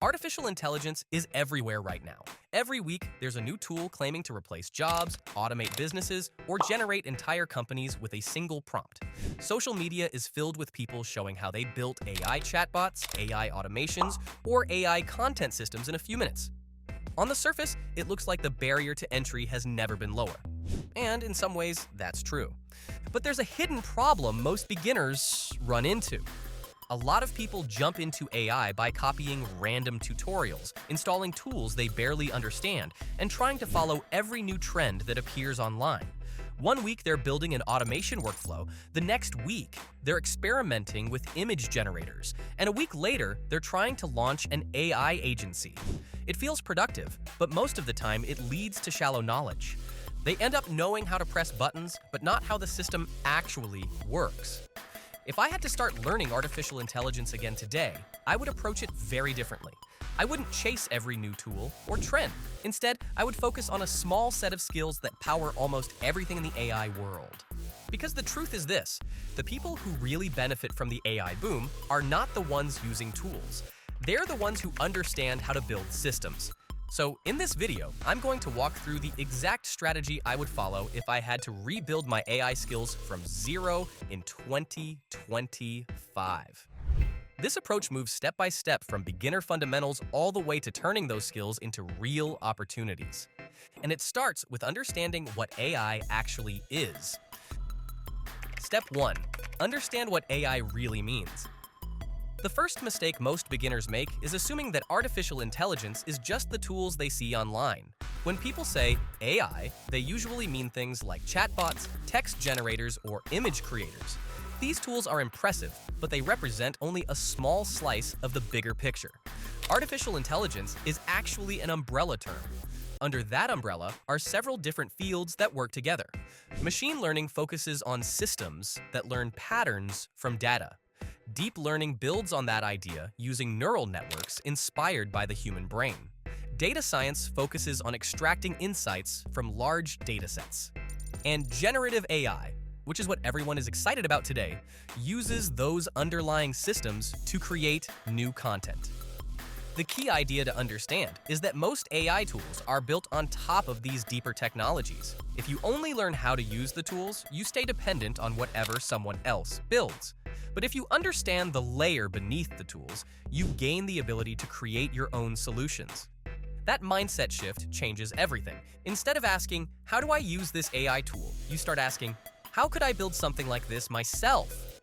Artificial intelligence is everywhere right now. Every week, there's a new tool claiming to replace jobs, automate businesses, or generate entire companies with a single prompt. Social media is filled with people showing how they built AI chatbots, AI automations, or AI content systems in a few minutes. On the surface, it looks like the barrier to entry has never been lower. And in some ways, that's true. But there's a hidden problem most beginners run into. A lot of people jump into AI by copying random tutorials, installing tools they barely understand, and trying to follow every new trend that appears online. One week they're building an automation workflow, the next week they're experimenting with image generators, and a week later they're trying to launch an AI agency. It feels productive, but most of the time it leads to shallow knowledge. They end up knowing how to press buttons, but not how the system actually works. If I had to start learning artificial intelligence again today, I would approach it very differently. I wouldn't chase every new tool or trend. Instead, I would focus on a small set of skills that power almost everything in the AI world. Because the truth is this, the people who really benefit from the AI boom are not the ones using tools. They're the ones who understand how to build systems. So in this video, I'm going to walk through the exact strategy I would follow if I had to rebuild my AI skills from zero in 2025. This approach moves step by step from beginner fundamentals all the way to turning those skills into real opportunities. And it starts with understanding what AI actually is. Step 1. Understand what AI really means. The first mistake most beginners make is assuming that artificial intelligence is just the tools they see online. When people say AI, they usually mean things like chatbots, text generators, or image creators. These tools are impressive, but they represent only a small slice of the bigger picture. Artificial intelligence is actually an umbrella term. Under that umbrella are several different fields that work together. Machine learning focuses on systems that learn patterns from data. Deep learning builds on that idea using neural networks inspired by the human brain. Data science focuses on extracting insights from large datasets. And generative AI, which is what everyone is excited about today, uses those underlying systems to create new content. The key idea to understand is that most AI tools are built on top of these deeper technologies. If you only learn how to use the tools, you stay dependent on whatever someone else builds. But if you understand the layer beneath the tools, you gain the ability to create your own solutions. That mindset shift changes everything. Instead of asking, how do I use this AI tool? You start asking, how could I build something like this myself?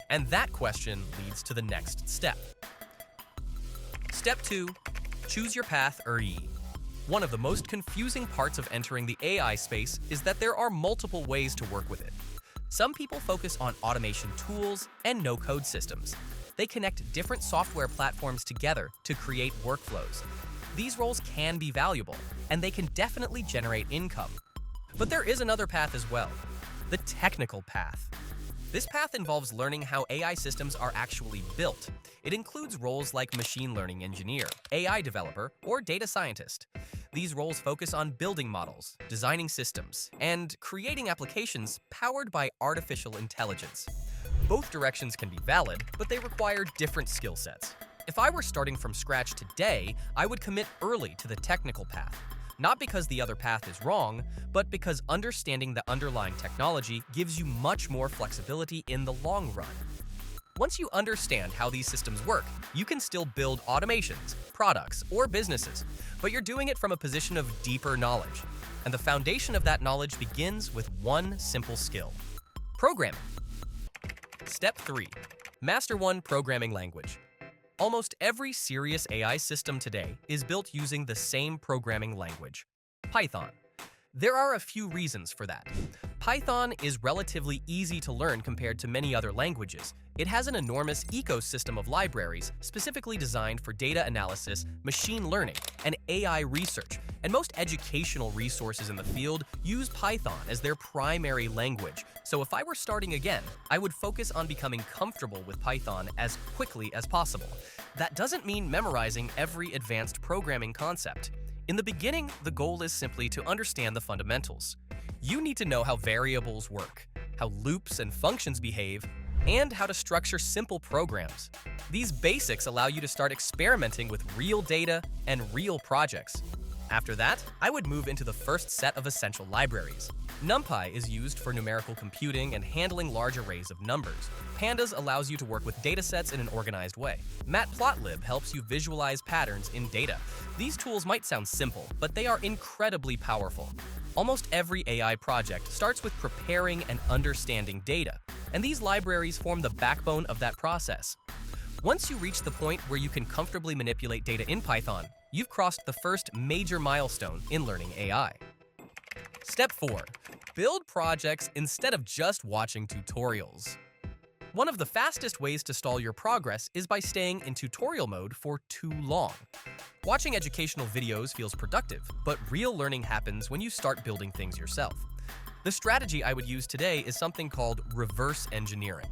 And that question leads to the next step. Step 2, choose your path or E. One of the most confusing parts of entering the AI space is that there are multiple ways to work with it. Some people focus on automation tools and no-code systems. They connect different software platforms together to create workflows. These roles can be valuable, and they can definitely generate income. But there is another path as well, the technical path. This path involves learning how AI systems are actually built. It includes roles like machine learning engineer, AI developer, or data scientist. These roles focus on building models, designing systems, and creating applications powered by artificial intelligence. Both directions can be valid, but they require different skill sets. If I were starting from scratch today, I would commit early to the technical path. Not because the other path is wrong, but because understanding the underlying technology gives you much more flexibility in the long run. Once you understand how these systems work, you can still build automations, products, or businesses, but you're doing it from a position of deeper knowledge. And the foundation of that knowledge begins with one simple skill: programming. Step 3. Master one programming language. Almost every serious AI system today is built using the same programming language, Python. There are a few reasons for that. Python is relatively easy to learn compared to many other languages. It has an enormous ecosystem of libraries specifically designed for data analysis, machine learning, and AI research, and most educational resources in the field use Python as their primary language. So if I were starting again, I would focus on becoming comfortable with Python as quickly as possible. That doesn't mean memorizing every advanced programming concept. In the beginning, the goal is simply to understand the fundamentals. You need to know how variables work, how loops and functions behave, and how to structure simple programs. These basics allow you to start experimenting with real data and real projects. After that, I would move into the first set of essential libraries. NumPy is used for numerical computing and handling large arrays of numbers. Pandas allows you to work with datasets in an organized way. Matplotlib helps you visualize patterns in data. These tools might sound simple, but they are incredibly powerful. Almost every AI project starts with preparing and understanding data, and these libraries form the backbone of that process. Once you reach the point where you can comfortably manipulate data in Python, you've crossed the first major milestone in learning AI. Step 4. Build projects instead of just watching tutorials. One of the fastest ways to stall your progress is by staying in tutorial mode for too long. Watching educational videos feels productive, but real learning happens when you start building things yourself. The strategy I would use today is something called reverse engineering.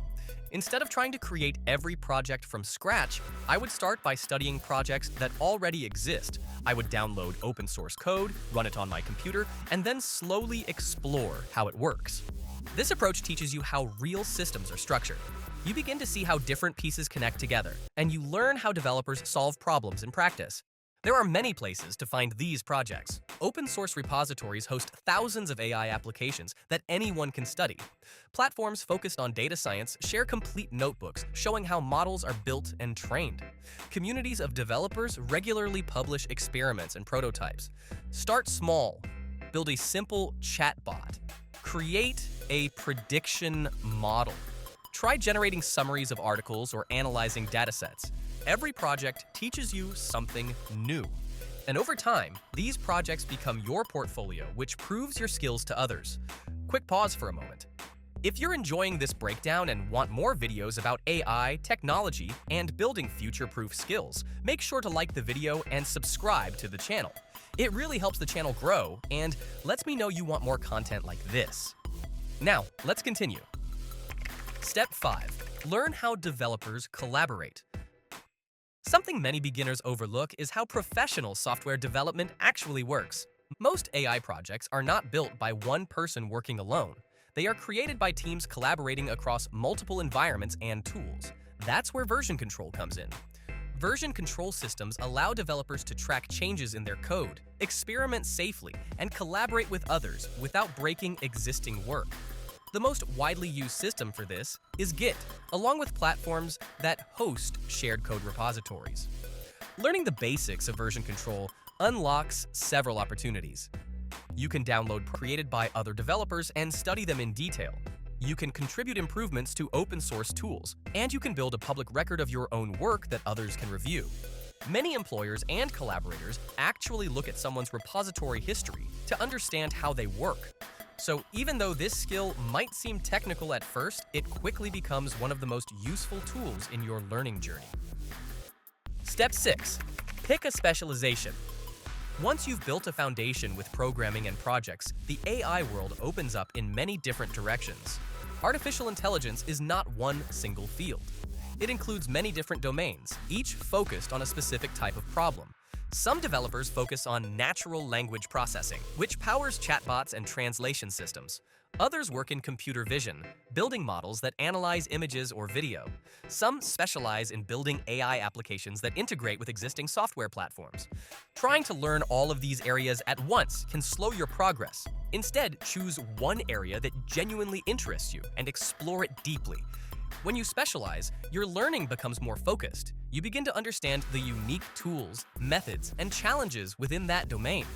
Instead of trying to create every project from scratch, I would start by studying projects that already exist. I would download open source code, run it on my computer, and then slowly explore how it works. This approach teaches you how real systems are structured. You begin to see how different pieces connect together, and you learn how developers solve problems in practice. There are many places to find these projects. Open source repositories host thousands of AI applications that anyone can study. Platforms focused on data science share complete notebooks showing how models are built and trained. Communities of developers regularly publish experiments and prototypes. Start small. Build a simple chatbot. Create a prediction model. Try generating summaries of articles or analyzing datasets. Every project teaches you something new. And over time, these projects become your portfolio, which proves your skills to others. Quick pause for a moment. If you're enjoying this breakdown and want more videos about AI, technology, and building future-proof skills, make sure to like the video and subscribe to the channel. It really helps the channel grow and lets me know you want more content like this. Now, let's continue. Step 5. Learn how developers collaborate. Something many beginners overlook is how professional software development actually works. Most AI projects are not built by one person working alone. They are created by teams collaborating across multiple environments and tools. That's where version control comes in. Version control systems allow developers to track changes in their code, experiment safely, and collaborate with others without breaking existing work. The most widely used system for this is Git, along with platforms that host shared code repositories. Learning the basics of version control unlocks several opportunities. You can download created by other developers and study them in detail. You can contribute improvements to open source tools, and you can build a public record of your own work that others can review. Many employers and collaborators actually look at someone's repository history to understand how they work. So even though this skill might seem technical at first, it quickly becomes one of the most useful tools in your learning journey. Step 6. Pick a specialization. Once you've built a foundation with programming and projects, the AI world opens up in many different directions. Artificial intelligence is not one single field. It includes many different domains, each focused on a specific type of problem. Some developers focus on natural language processing, which powers chatbots and translation systems. Others work in computer vision, building models that analyze images or video. Some specialize in building AI applications that integrate with existing software platforms. Trying to learn all of these areas at once can slow your progress. Instead, choose one area that genuinely interests you and explore it deeply. When you specialize, your learning becomes more focused. You begin to understand the unique tools, methods, and challenges within that domain.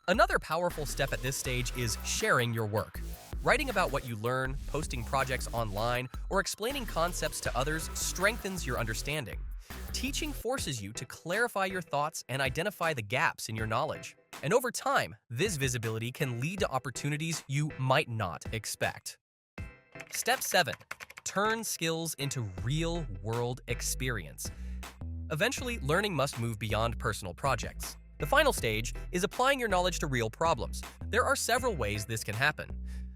Another powerful step at this stage is sharing your work. Writing about what you learn, posting projects online, or explaining concepts to others strengthens your understanding. Teaching forces you to clarify your thoughts and identify the gaps in your knowledge. And over time, this visibility can lead to opportunities you might not expect. Step 7. Turn skills into real-world experience. Eventually, learning must move beyond personal projects. The final stage is applying your knowledge to real problems. There are several ways this can happen.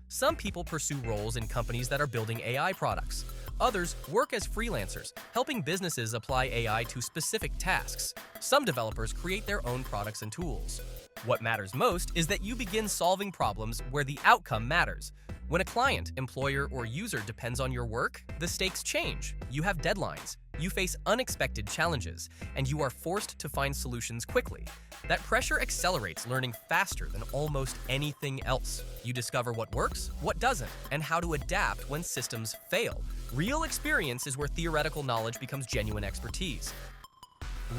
Some people pursue roles in companies that are building AI products. Others work as freelancers, helping businesses apply AI to specific tasks. Some developers create their own products and tools. What matters most is that you begin solving problems where the outcome matters. When a client, employer, or user depends on your work, the stakes change. You have deadlines, you face unexpected challenges, and you are forced to find solutions quickly. That pressure accelerates learning faster than almost anything else. You discover what works, what doesn't, and how to adapt when systems fail. Real experience is where theoretical knowledge becomes genuine expertise.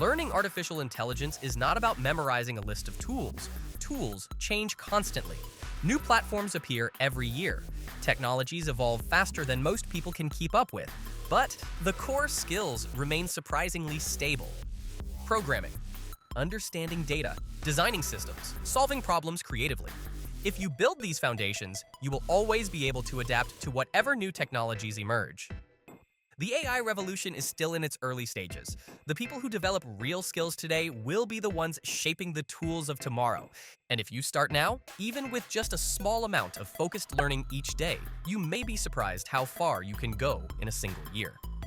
Learning artificial intelligence is not about memorizing a list of tools. Tools change constantly. New platforms appear every year. Technologies evolve faster than most people can keep up with. But the core skills remain surprisingly stable. Programming, understanding data, designing systems, solving problems creatively. If you build these foundations, you will always be able to adapt to whatever new technologies emerge. The AI revolution is still in its early stages. The people who develop real skills today will be the ones shaping the tools of tomorrow. And if you start now, even with just a small amount of focused learning each day, you may be surprised how far you can go in a single year.